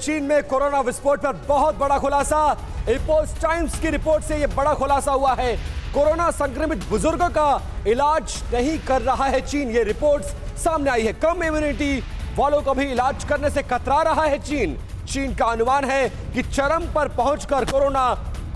चीन में कोरोना विस्फोट पर बहुत बड़ा खुलासा। इपोस्ट टाइम्स की रिपोर्ट से यह बड़ा खुलासा हुआ है। कोरोना संक्रमित बुजुर्गों का इलाज नहीं कर रहा है चीन। ये रिपोर्ट्स सामने आई है। कम इम्यूनिटी वालों को भी इलाज करने से कतरा रहा है चीन। चीन का अनुमान है कि चरम पर पहुंचकर कोरोना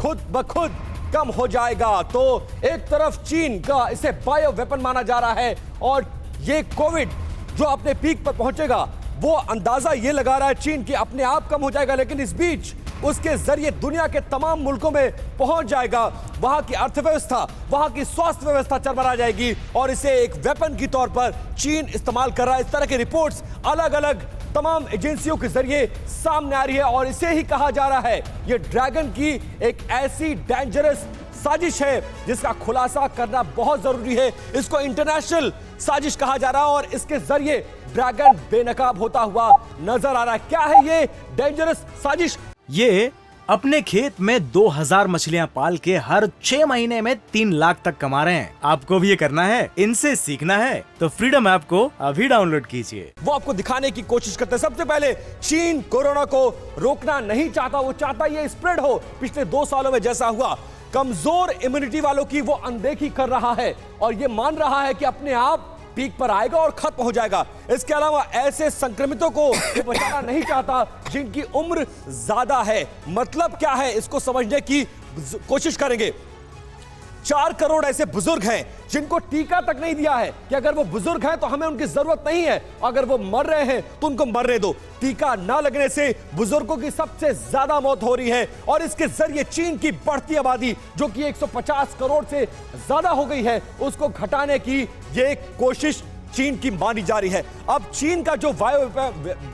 खुद ब खुद कम हो जाएगा। तो एक तरफ चीन का इसे बायो वेपन माना जा रहा है और ये कोविड जो अपने पीक पर पहुंचेगा वो अंदाजा ये लगा रहा है चीन कि अपने आप कम हो जाएगा, लेकिन इस बीच उसके जरिए दुनिया के तमाम मुल्कों में पहुंच जाएगा। वहां की अर्थव्यवस्था, वहां की स्वास्थ्य व्यवस्था चरमरा जाएगी और इसे एक वेपन के तौर पर चीन इस्तेमाल कर रहा है। इस तरह की रिपोर्ट्स अलग अलग तमाम एजेंसियों के जरिए सामने आ रही है और इसे ही कहा जा रहा है ये ड्रैगन की एक ऐसी डेंजरस साजिश है जिसका खुलासा करना बहुत जरूरी है। इसको इंटरनेशनल साजिश कहा जा रहा है और इसके जरिए ड्रैगन बेनकाब होता हुआ नजर आ रहा है। क्या है ये डेंजरस साजिश? ये अपने खेत में 2000 मछलियां पाल के हर 6 महीने में 3 लाख तक कमा रहे हैं। आपको भी ये करना है, इनसे सीखना है तो फ्रीडम ऐप को अभी डाउनलोड कीजिए। वो आपको दिखाने की कोशिश करते हैं। सबसे पहले चीन कोरोना को रोकना नहीं चाहता, वो चाहता ये स्प्रेड हो। पिछले 2 सालों में जैसा हुआ, कमजोर इम्यूनिटी वालों की वो अनदेखी कर रहा है और ये मान रहा है कि अपने आप पीक पर आएगा और खत्म हो जाएगा। इसके अलावा ऐसे संक्रमितों को बचाना नहीं चाहता जिनकी उम्र ज्यादा है। मतलब क्या है इसको समझने की कोशिश करेंगे। 4 करोड़ ऐसे बुजुर्ग हैं जिनको टीका तक नहीं दिया है कि अगर वो बुजुर्ग हैं तो हमें उनकी जरूरत नहीं है, अगर वो मर रहे हैं तो उनको मरने दो। टीका ना लगने से बुजुर्गों की सबसे ज्यादा मौत हो रही है और इसके जरिए चीन की बढ़ती आबादी जो कि 150 करोड़ से ज्यादा हो गई है उसको घटाने की ये कोशिश चीन की मानी जा रही है। अब चीन का जो बायो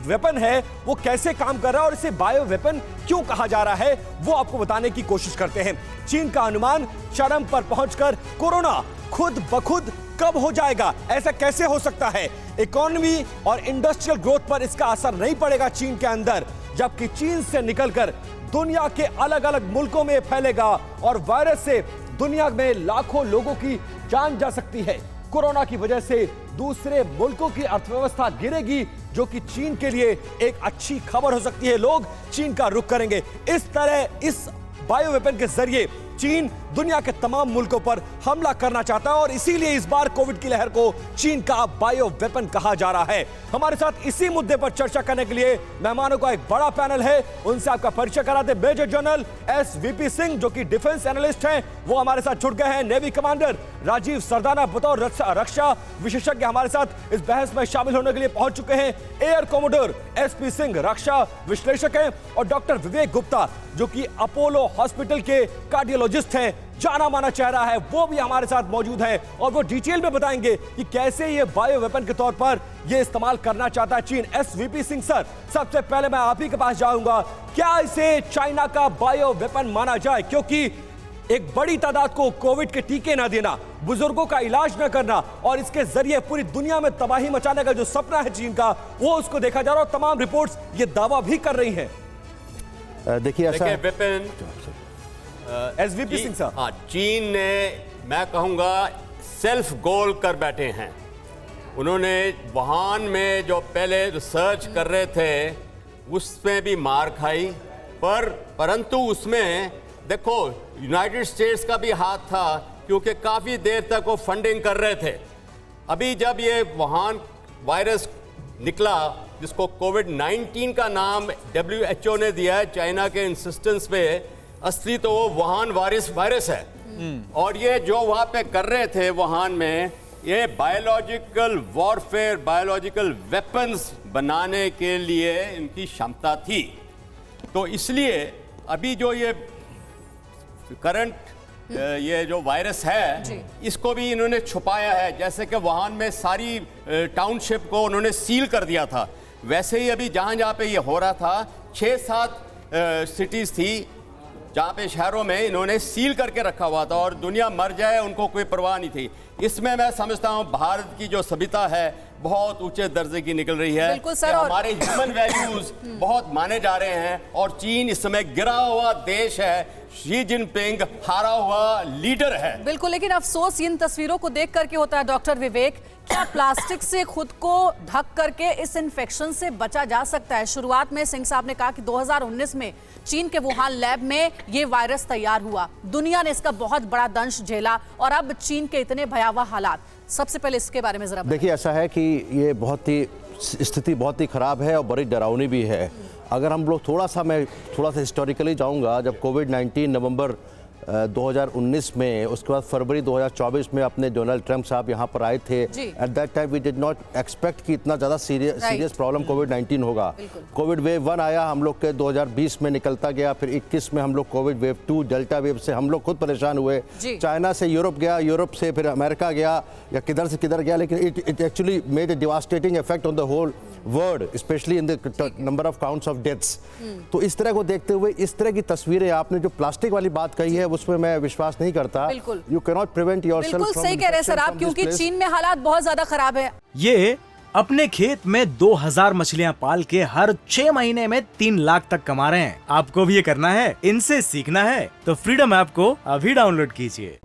वेपन है वो कैसे काम कर रहा है और इसे बायो वेपन क्यों कहा जा रहा है वो आपको बताने की कोशिश करते हैं। चीन का अनुमान चरम पर पहुंचकर कोरोना खुद ब खुद कब हो जाएगा। ऐसा कैसे हो सकता है? इकोनॉमी और इंडस्ट्रियल ग्रोथ पर इसका असर नहीं पड़ेगा चीन के अंदर, जबकि चीन से निकलकर दुनिया के अलग अलग मुल्कों में फैलेगा और वायरस से दुनिया में लाखों लोगों की जान जा सकती है। कोरोना की वजह से दूसरे मुल्कों की अर्थव्यवस्था गिरेगी जो कि चीन के लिए एक अच्छी खबर हो सकती है। लोग चीन का रुख करेंगे। इस तरह इस बायो वेपन के जरिए चीन दुनिया के तमाम मुल्कों पर हमला करना चाहता है और इसीलिए इस बार कोविड की लहर को चीन का बायो वेपन कहा जा रहा है। हमारे साथ इसी मुद्दे पर चर्चा करने के लिए मेहमानों का एक बड़ा पैनल है। उनसे आपका परिचय कराते मेजर जनरल एसवीपी सिंह जो कि डिफेंस एनालिस्ट हैं, वो हमारे साथ जुड़ गए हैं। नेवी कमांडर राजीव सरदाना बतौर रक्षा विशेषज्ञ हमारे साथ इस बहस में शामिल होने के लिए पहुंच चुके हैं। एयर कोमोडोर एसपी सिंह रक्षा विश्लेषक हैं और डॉक्टर विवेक गुप्ता जो कि अपोलो हॉस्पिटल के कार्डियोलॉजिस्ट हैं, जाना माना चेहरा है, वो भी हमारे साथ मौजूद हैं और वो डिटेल में बताएंगे कि कैसे ये बायो वेपन के तौर पर ये इस्तेमाल करना चाहता है चीन। एसवीपी सिंह सर, सबसे पहले मैं आप ही के पास जाऊंगा। क्या इसे चाइना का बायो वेपन माना जाए? क्योंकि एक बड़ी तादाद को कोविड के टीके ना देना, बुजुर्गों का इलाज न करना और इसके जरिए पूरी दुनिया में तबाही मचाने का जो सपना है चीन का, वो उसको देखा जा रहा है और तमाम रिपोर्ट्स ये दावा भी कर रही हैं। देखिए ऐसा वेपन एसवीपी सिंह साहब, हाँ, चीन ने मैं कहूँगा सेल्फ गोल कर बैठे हैं। उन्होंने वुहान में जो पहले रिसर्च कर रहे थे उसमें भी मार खाई, परंतु उसमें देखो यूनाइटेड स्टेट्स का भी हाथ था क्योंकि काफ़ी देर तक वो फंडिंग कर रहे थे। अभी जब ये वुहान वायरस निकला जिसको कोविड-19 का नाम WHO ने दिया है चाइना के इंसिस्टेंस पे, असली तो वो वुहान वायरस है। और ये जो वहाँ पे कर रहे थे वुहान में, ये बायोलॉजिकल वॉरफेयर, बायोलॉजिकल वेपन्स बनाने के लिए इनकी क्षमता थी। तो इसलिए अभी जो ये करंट ये जो वायरस है इसको भी इन्होंने छुपाया है। जैसे कि वुहान में सारी टाउनशिप को उन्होंने सील कर दिया था, वैसे ही अभी जहाँ जहाँ पे ये हो रहा था 6-7 सिटीज़ थी जहाँ पे शहरों में इन्होंने सील करके रखा हुआ था और दुनिया मर जाए उनको कोई परवाह नहीं थी। इसमें मैं समझता हूँ भारत की जो सभ्यता है बहुत ऊंचे दर्जे की निकल रही है। बिल्कुल सर, कि और हमारे ह्यूमन वैल्यूज बहुत माने जा रहे हैं और चीन इस समय गिरा हुआ देश है, शी जिनपिंग हारा हुआ लीडर है। बिल्कुल, लेकिन अफसोस इन तस्वीरों को देख करके होता है डॉक्टर विवेक, क्या प्लास्टिक से खुद को ढक करके इस इन्फेक्शन से बचा जा सकता है? शुरुआत में सिंह साहब ने कहा कि 2019 में चीन के वुहान लैब में ये वायरस तैयार हुआ, दुनिया ने इसका बहुत बड़ा दंश झेला और अब चीन के इतने भयावह हालात। सबसे पहले इसके बारे में जरा देखिए, ऐसा है कि ये बहुत ही स्थिति बहुत ही खराब है और बड़ी डरावनी भी है। अगर हम लोग मैं थोड़ा सा हिस्टोरिकली जाऊंगा, जब कोविड-19 नवंबर 2019 में, उसके बाद फरवरी 2024 में अपने डोनाल्ड ट्रंप साहब यहाँ पर आए थे। At that time we did not expect कि इतना ज़्यादा सीरियस प्रॉब्लम कोविड-19 होगा। कोविड वेव 1 आया, हम लोग के 2020 में निकलता गया, फिर 21 में हम लोग कोविड वेव 2 डेल्टा वेव से हम लोग खुद परेशान हुए। चाइना से यूरोप गया, यूरोप से फिर अमेरिका गया, या किधर से किधर गया, लेकिन it actually made a devastating effect on the whole world, specially in the number of counts of deaths. तो इस तरह को देखते हुए इस तरह की तस्वीरें, आपने जो प्लास्टिक वाली बात कही है उसमें मैं विश्वास नहीं करता। You can not prevent yourself. बिल्कुल सही कह रहे हैं सर आप, क्योंकि चीन में हालात बहुत ज्यादा खराब है। ये अपने खेत में 2000 मछलियां पाल के हर 6 महीने में 3 लाख तक कमा रहे हैं। आपको भी ये करना है, इनसे सीखना है तो फ्रीडम ऐप को अभी डाउनलोड कीजिए।